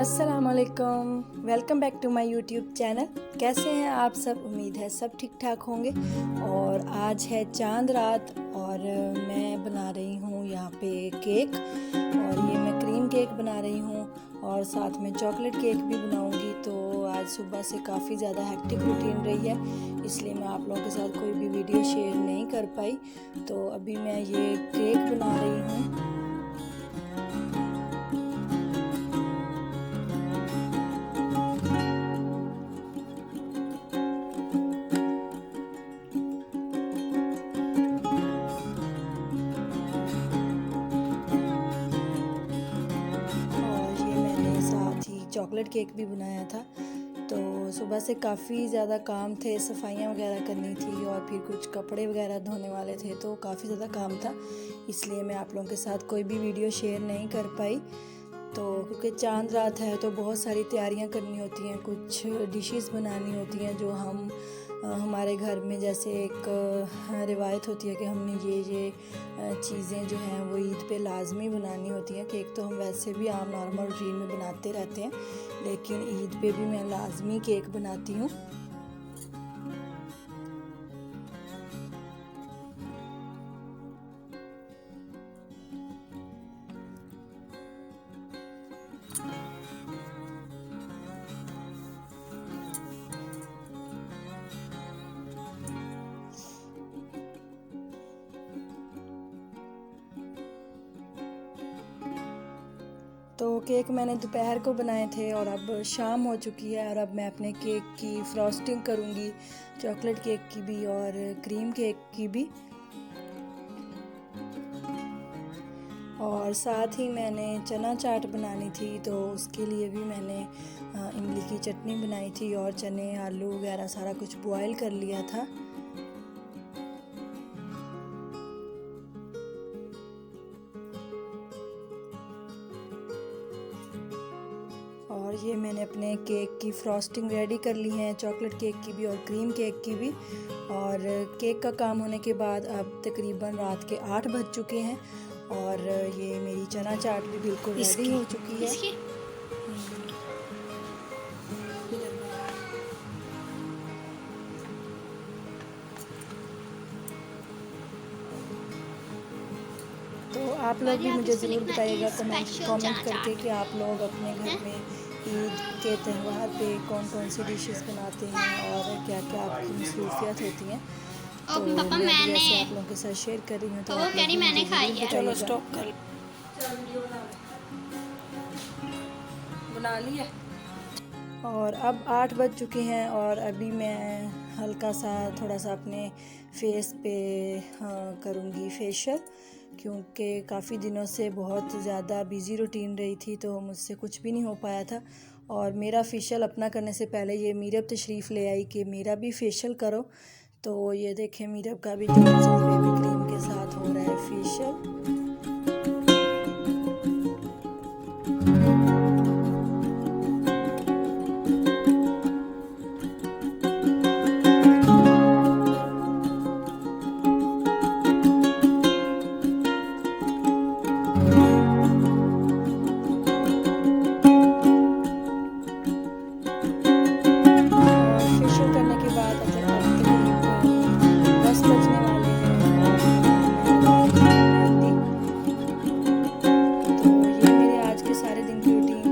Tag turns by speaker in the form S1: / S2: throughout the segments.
S1: अस्सलामुअलैकुम, welcome back to my YouTube channel. कैसे हैं आप सब? उम्मीद है सब ठीक ठाक होंगे। और आज है चांद रात और मैं बना रही हूँ यहाँ पे केक। और ये मैं क्रीम केक बना रही हूँ और साथ में चॉकलेट केक भी बनाऊँगी। तो आज सुबह से काफ़ी ज़्यादा हेक्टिक रूटीन रही है, इसलिए मैं आप लोगों के साथ कोई भी वीडियो शेयर नहीं कर पाई। तो अभी मैं ये केक बना रही हूँ। चॉकलेट केक भी बनाया था। तो सुबह से काफ़ी ज़्यादा काम थे, सफाइयाँ वगैरह करनी थी और फिर कुछ कपड़े वगैरह धोने वाले थे, तो काफ़ी ज़्यादा काम था, इसलिए मैं आप लोगों के साथ कोई भी वीडियो शेयर नहीं कर पाई। तो क्योंकि चांद रात है तो बहुत सारी तैयारियां करनी होती हैं, कुछ डिशेस बनानी होती हैं जो हम हमारे घर में जैसे एक रिवायत होती है कि हमने ये चीज़ें जो हैं वो ईद पे लाजमी बनानी होती हैं। केक तो हम वैसे भी आम नॉर्मल रूटीन में बनाते रहते हैं, लेकिन ईद पे भी मैं लाजमी केक बनाती हूँ। तो केक मैंने दोपहर को बनाए थे और अब शाम हो चुकी है और अब मैं अपने केक की फ्रॉस्टिंग करूँगी, चॉकलेट केक की भी और क्रीम केक की भी। और साथ ही मैंने चना चाट बनानी थी, तो उसके लिए भी मैंने इमली की चटनी बनाई थी और चने आलू वगैरह सारा कुछ बॉयल कर लिया था। और ये मैंने अपने केक की फ्रॉस्टिंग रेडी कर ली है, चॉकलेट केक की भी और क्रीम केक की भी। और केक का काम होने के बाद अब तकरीबन रात के 8 बज चुके हैं और ये मेरी चना चाट भी बिल्कुल रेडी हो चुकी है। तो आप लोग भी मुझे ज़रूर बताइएगा कमेंट करके कि आप लोग अपने घर में ईद के त्यौहार पे कौन कौन सी डिशेस बनाते हैं और क्या क्या आपकी मसरूफियत होती हैं। तो मैं भी ऐसे आप लोगों के साथ शेयर कर रही हूँ, तो आप लोग मैंने खाई है। चलो स्टॉप कर बना लिया। और अब 8 बज चुके हैं और अभी मैं हल्का सा थोड़ा सा अपने फेस पे करूँगी फेशियल, क्योंकि काफ़ी दिनों से बहुत ज़्यादा बिज़ी रूटीन रही थी तो मुझसे कुछ भी नहीं हो पाया था। और मेरा फेशियल अपना करने से पहले ये मीरब तशरीफ़ ले आई कि मेरा भी फेशियल करो। तो ये देखें, मीरब का भी जॉनसन्स बेबी क्रीम के साथ हो रहा है फेशियल। सारे दिन की रूटीन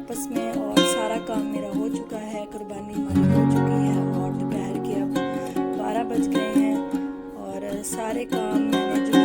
S1: आपस में, और सारा काम मेरा हो चुका है, कुर्बानी हमारी हो चुकी है और दोपहर के अब 12 बज गए हैं और सारे काम मैंने जो